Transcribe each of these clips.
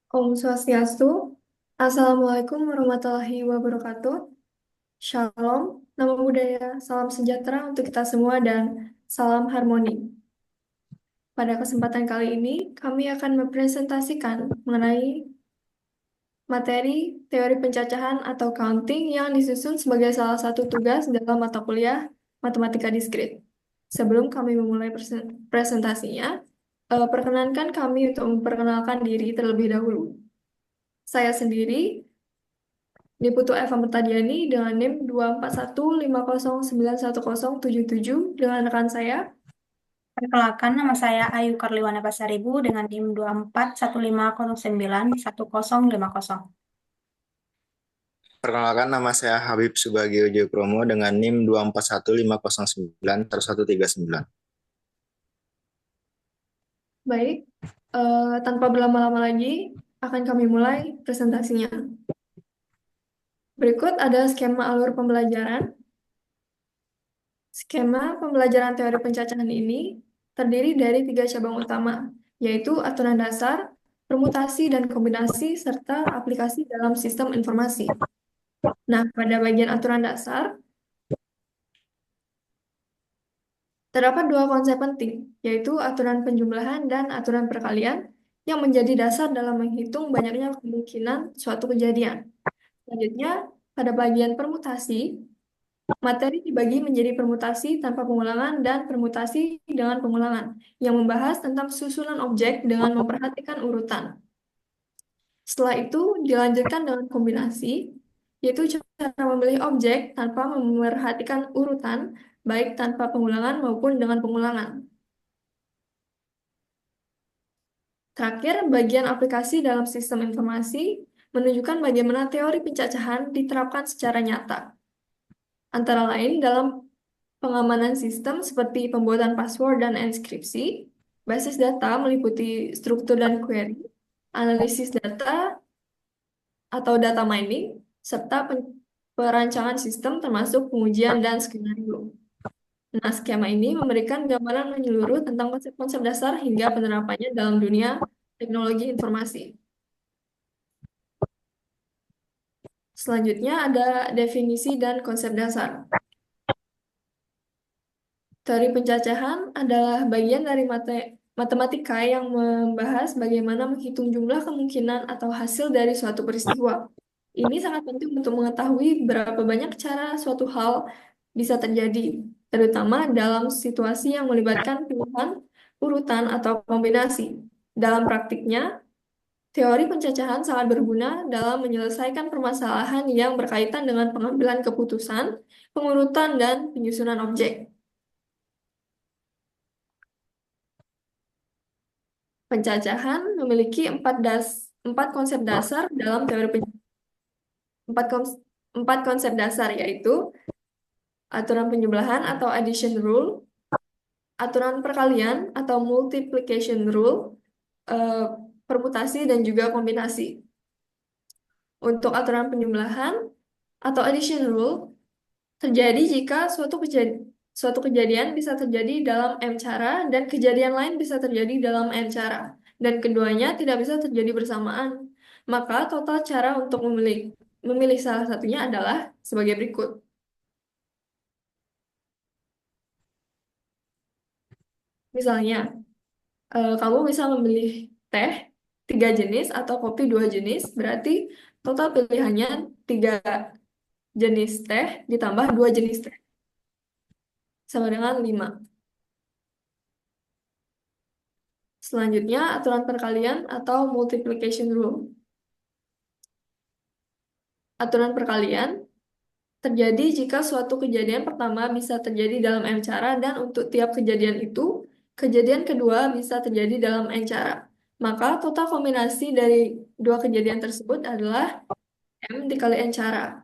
Om Swastiastu. Assalamualaikum warahmatullahi wabarakatuh. Shalom, namo buddhaya, salam sejahtera untuk kita semua dan salam harmoni. Pada kesempatan kali ini, kami akan mempresentasikan mengenai materi teori pencacahan atau counting yang disusun sebagai salah satu tugas dalam mata kuliah Matematika Diskrit. Sebelum kami memulai presentasinya, perkenankan kami untuk memperkenalkan diri terlebih dahulu. Saya sendiri Niputu Eva Mertadiani dengan NIM 24150910077 dengan rekan saya. Perkenalkan, nama saya Ayu Karliwana Pasaribu dengan NIM 24150910050. Perkenalkan, nama saya Habib Subagio Jokromo dengan NIM 24150911139. Baik, tanpa berlama-lama lagi, akan kami mulai presentasinya. Berikut ada skema alur pembelajaran. Skema pembelajaran teori pencacahan ini terdiri dari 3 cabang utama, yaitu aturan dasar, permutasi dan kombinasi, serta aplikasi dalam sistem informasi. Nah, pada bagian aturan dasar, terdapat dua konsep penting, yaitu aturan penjumlahan dan aturan perkalian, yang menjadi dasar dalam menghitung banyaknya kemungkinan suatu kejadian. Selanjutnya, pada bagian permutasi, materi dibagi menjadi permutasi tanpa pengulangan dan permutasi dengan pengulangan, yang membahas tentang susunan objek dengan memperhatikan urutan. Setelah itu, dilanjutkan dengan kombinasi, yaitu cara memilih objek tanpa memerhatikan urutan, baik tanpa pengulangan maupun dengan pengulangan. Terakhir, bagian aplikasi dalam sistem informasi menunjukkan bagaimana teori pencacahan diterapkan secara nyata. Antara lain dalam pengamanan sistem seperti pembuatan password dan enkripsi, basis data meliputi struktur dan query, analisis data atau data mining, serta perancangan sistem termasuk pengujian dan skenario. Nah, skema ini memberikan gambaran menyeluruh tentang konsep-konsep dasar hingga penerapannya dalam dunia teknologi informasi. Selanjutnya ada definisi dan konsep dasar. Teori pencacahan adalah bagian dari matematika yang membahas bagaimana menghitung jumlah kemungkinan atau hasil dari suatu peristiwa. Ini sangat penting untuk mengetahui berapa banyak cara suatu hal bisa terjadi, terutama dalam situasi yang melibatkan pilihan, urutan, atau kombinasi. Dalam praktiknya, teori pencacahan sangat berguna dalam menyelesaikan permasalahan yang berkaitan dengan pengambilan keputusan, pengurutan, dan penyusunan objek. Pencacahan memiliki empat konsep dasar dalam teori empat, empat konsep dasar, yaitu aturan penjumlahan atau addition rule, aturan perkalian atau multiplication rule, eh, permutasi, dan juga kombinasi. Untuk aturan penjumlahan atau addition rule terjadi jika suatu kejadian bisa terjadi dalam M cara dan kejadian lain bisa terjadi dalam N cara, dan keduanya tidak bisa terjadi bersamaan. Maka total cara untuk memilih salah satunya adalah sebagai berikut. Misalnya, kamu bisa memilih teh 3 jenis atau kopi 2 jenis, berarti total pilihannya 3 jenis teh ditambah 2 jenis teh, sama dengan 5. Selanjutnya, aturan perkalian atau multiplication rule. Aturan perkalian terjadi jika suatu kejadian pertama bisa terjadi dalam M cara dan untuk tiap kejadian itu, kejadian kedua bisa terjadi dalam N cara. Maka total kombinasi dari dua kejadian tersebut adalah M dikali N cara.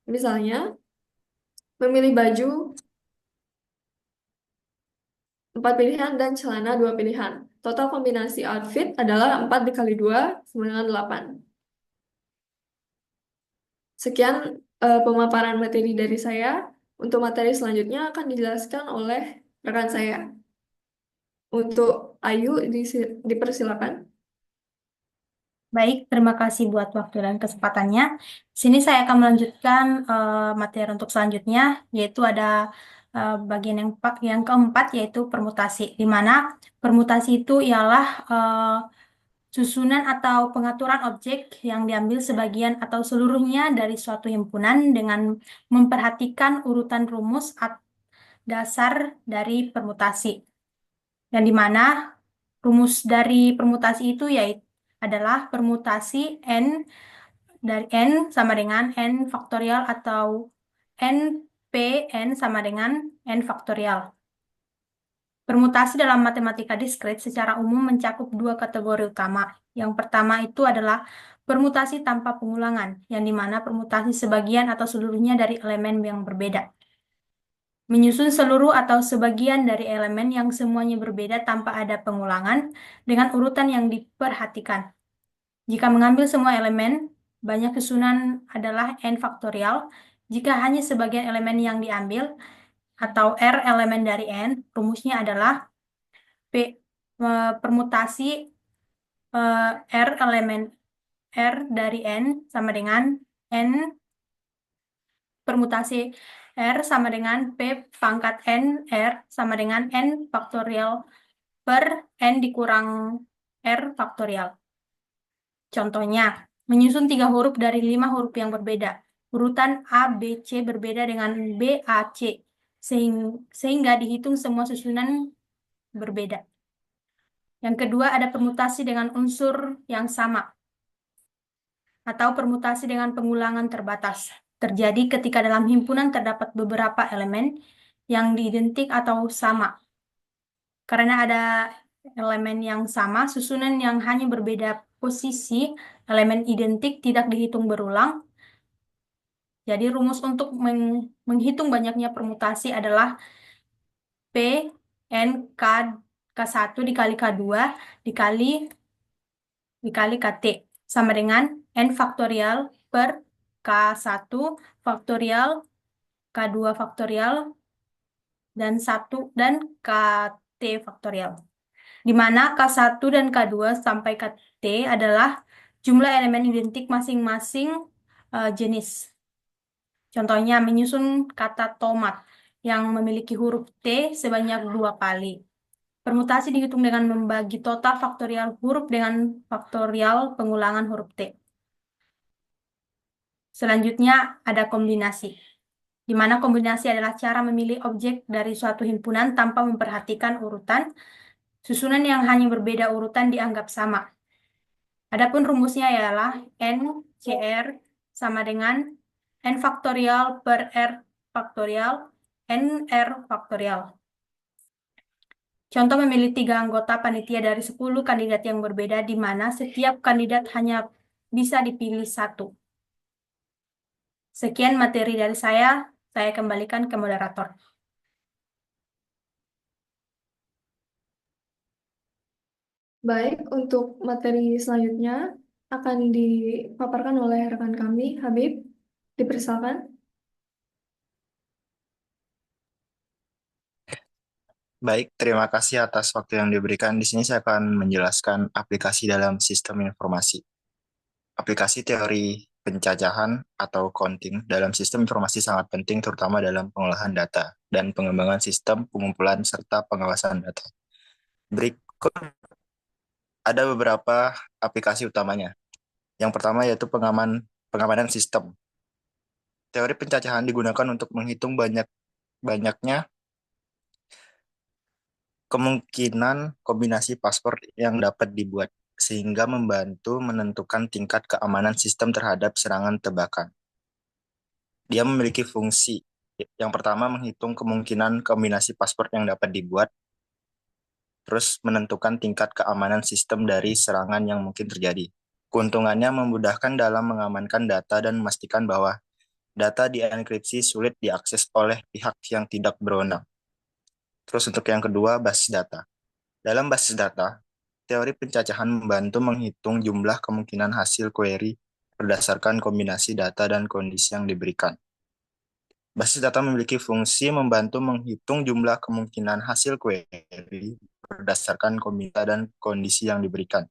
Misalnya, memilih baju 4 pilihan dan celana 2 pilihan. Total kombinasi outfit adalah 4 dikali 2 sama dengan 8. Sekian pemaparan materi dari saya. Untuk materi selanjutnya akan dijelaskan oleh rekan saya. Untuk Ayu, dipersilakan. Baik, terima kasih buat waktu dan kesempatannya. Di sini saya akan melanjutkan materi untuk selanjutnya, yaitu ada bagian yang keempat, yaitu permutasi, di mana permutasi itu ialah susunan atau pengaturan objek yang diambil sebagian atau seluruhnya dari suatu himpunan dengan memperhatikan urutan rumus dasar dari permutasi. Yang di mana rumus dari permutasi itu yaitu adalah permutasi n dari n sama dengan n faktorial atau n p n sama dengan n faktorial. Permutasi dalam matematika diskrit secara umum mencakup dua kategori utama. Yang pertama itu adalah permutasi tanpa pengulangan, yang di mana permutasi sebagian atau seluruhnya dari elemen yang berbeda. Menyusun seluruh atau sebagian dari elemen yang semuanya berbeda tanpa ada pengulangan dengan urutan yang diperhatikan. Jika mengambil semua elemen, banyak susunan adalah n faktorial. Jika hanya sebagian elemen yang diambil, atau R elemen dari n, rumusnya adalah permutasi R elemen R dari n sama dengan n permutasi R sama dengan P pangkat n R sama dengan n faktorial per n dikurang R faktorial. Contohnya, menyusun 3 huruf dari 5 huruf yang berbeda. Urutan A, B, C berbeda dengan B, A, C. Sehingga dihitung semua susunan berbeda. Yang kedua, ada permutasi dengan unsur yang sama atau permutasi dengan pengulangan terbatas. Terjadi ketika dalam himpunan terdapat beberapa elemen yang diidentik atau sama. Karena ada elemen yang sama, susunan yang hanya berbeda posisi, elemen identik tidak dihitung berulang. Jadi rumus untuk menghitung banyaknya permutasi adalah P N K1 dikali K2 dikali KT sama dengan N faktorial per K1 faktorial K2 faktorial dan KT faktorial. Di mana K1 dan K2 sampai KT adalah jumlah elemen identik masing-masing jenis. Contohnya menyusun kata tomat yang memiliki huruf T sebanyak 2 kali. Permutasi dihitung dengan membagi total faktorial huruf dengan faktorial pengulangan huruf T. Selanjutnya ada kombinasi, di mana kombinasi adalah cara memilih objek dari suatu himpunan tanpa memperhatikan urutan. Susunan yang hanya berbeda urutan dianggap sama. Adapun rumusnya ialah N CR sama dengan N faktorial per R faktorial NR faktorial. Contoh memilih 3 anggota panitia dari 10 kandidat yang berbeda, di mana setiap kandidat hanya bisa dipilih satu. Sekian materi dari saya kembalikan ke moderator. Baik, untuk materi selanjutnya akan dipaparkan oleh rekan kami, Habib. Dipersilakan. Baik, terima kasih atas waktu yang diberikan. Di sini saya akan menjelaskan aplikasi dalam sistem informasi. Aplikasi teori pencacahan atau counting dalam sistem informasi sangat penting, terutama dalam pengolahan data dan pengembangan sistem pengumpulan serta pengawasan data. Berikut ada beberapa aplikasi utamanya. Yang pertama yaitu pengamanan sistem. Teori pencacahan digunakan untuk menghitung banyaknya kemungkinan kombinasi password yang dapat dibuat, sehingga membantu menentukan tingkat keamanan sistem terhadap serangan tebakan. Dia memiliki fungsi. Yang pertama, menghitung kemungkinan kombinasi password yang dapat dibuat, terus menentukan tingkat keamanan sistem dari serangan yang mungkin terjadi. Keuntungannya memudahkan dalam mengamankan data dan memastikan bahwa data dienkripsi sulit diakses oleh pihak yang tidak berwenang. Terus untuk yang kedua, basis data. Dalam basis data, teori pencacahan membantu menghitung jumlah kemungkinan hasil query berdasarkan kombinasi data dan kondisi yang diberikan. Basis data memiliki fungsi membantu menghitung jumlah kemungkinan hasil query berdasarkan kombinasi dan kondisi yang diberikan.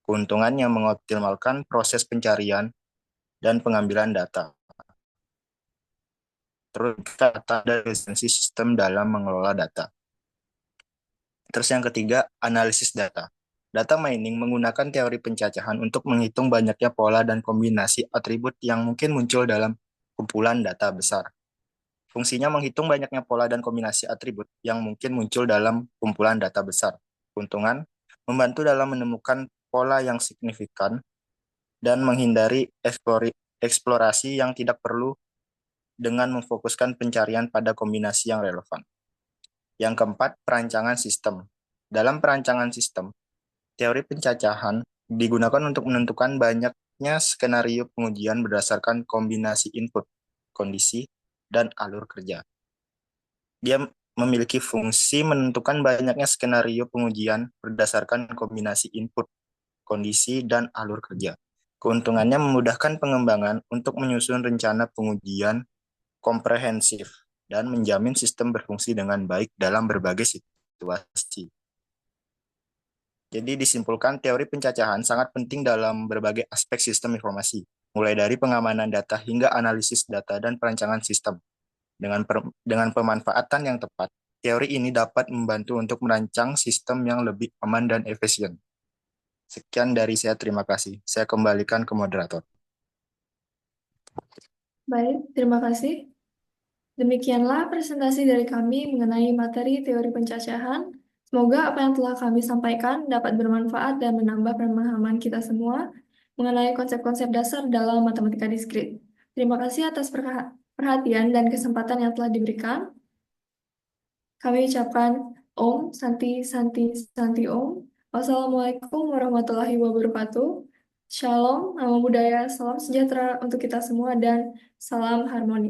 Keuntungannya mengoptimalkan proses pencarian dan pengambilan data. Terus data dan efisiensi sistem dalam mengelola data. Terus yang ketiga, analisis data. Data mining menggunakan teori pencacahan untuk menghitung banyaknya pola dan kombinasi atribut yang mungkin muncul dalam kumpulan data besar. Fungsinya menghitung banyaknya pola dan kombinasi atribut yang mungkin muncul dalam kumpulan data besar. Keuntungan, membantu dalam menemukan pola yang signifikan dan menghindari eksplorasi yang tidak perlu dengan memfokuskan pencarian pada kombinasi yang relevan. Yang keempat, perancangan sistem. Dalam perancangan sistem, teori pencacahan digunakan untuk menentukan banyaknya skenario pengujian berdasarkan kombinasi input, kondisi, dan alur kerja. Dia memiliki fungsi menentukan banyaknya skenario pengujian berdasarkan kombinasi input, kondisi, dan alur kerja. Keuntungannya memudahkan pengembangan untuk menyusun rencana pengujian komprehensif dan menjamin sistem berfungsi dengan baik dalam berbagai situasi. Jadi disimpulkan teori pencacahan sangat penting dalam berbagai aspek sistem informasi, mulai dari pengamanan data hingga analisis data dan perancangan sistem. Dengan pemanfaatan yang tepat, teori ini dapat membantu untuk merancang sistem yang lebih aman dan efisien. Sekian dari saya, terima kasih. Saya kembalikan ke moderator. Baik, terima kasih. Demikianlah presentasi dari kami mengenai materi teori pencacahan. Semoga apa yang telah kami sampaikan dapat bermanfaat dan menambah pemahaman kita semua mengenai konsep-konsep dasar dalam matematika diskrit. Terima kasih atas perhatian dan kesempatan yang telah diberikan. Kami ucapkan Om, Santi, Santi, Santi Om. Wassalamualaikum warahmatullahi wabarakatuh. Shalom, nama budaya, salam sejahtera untuk kita semua, dan salam harmoni.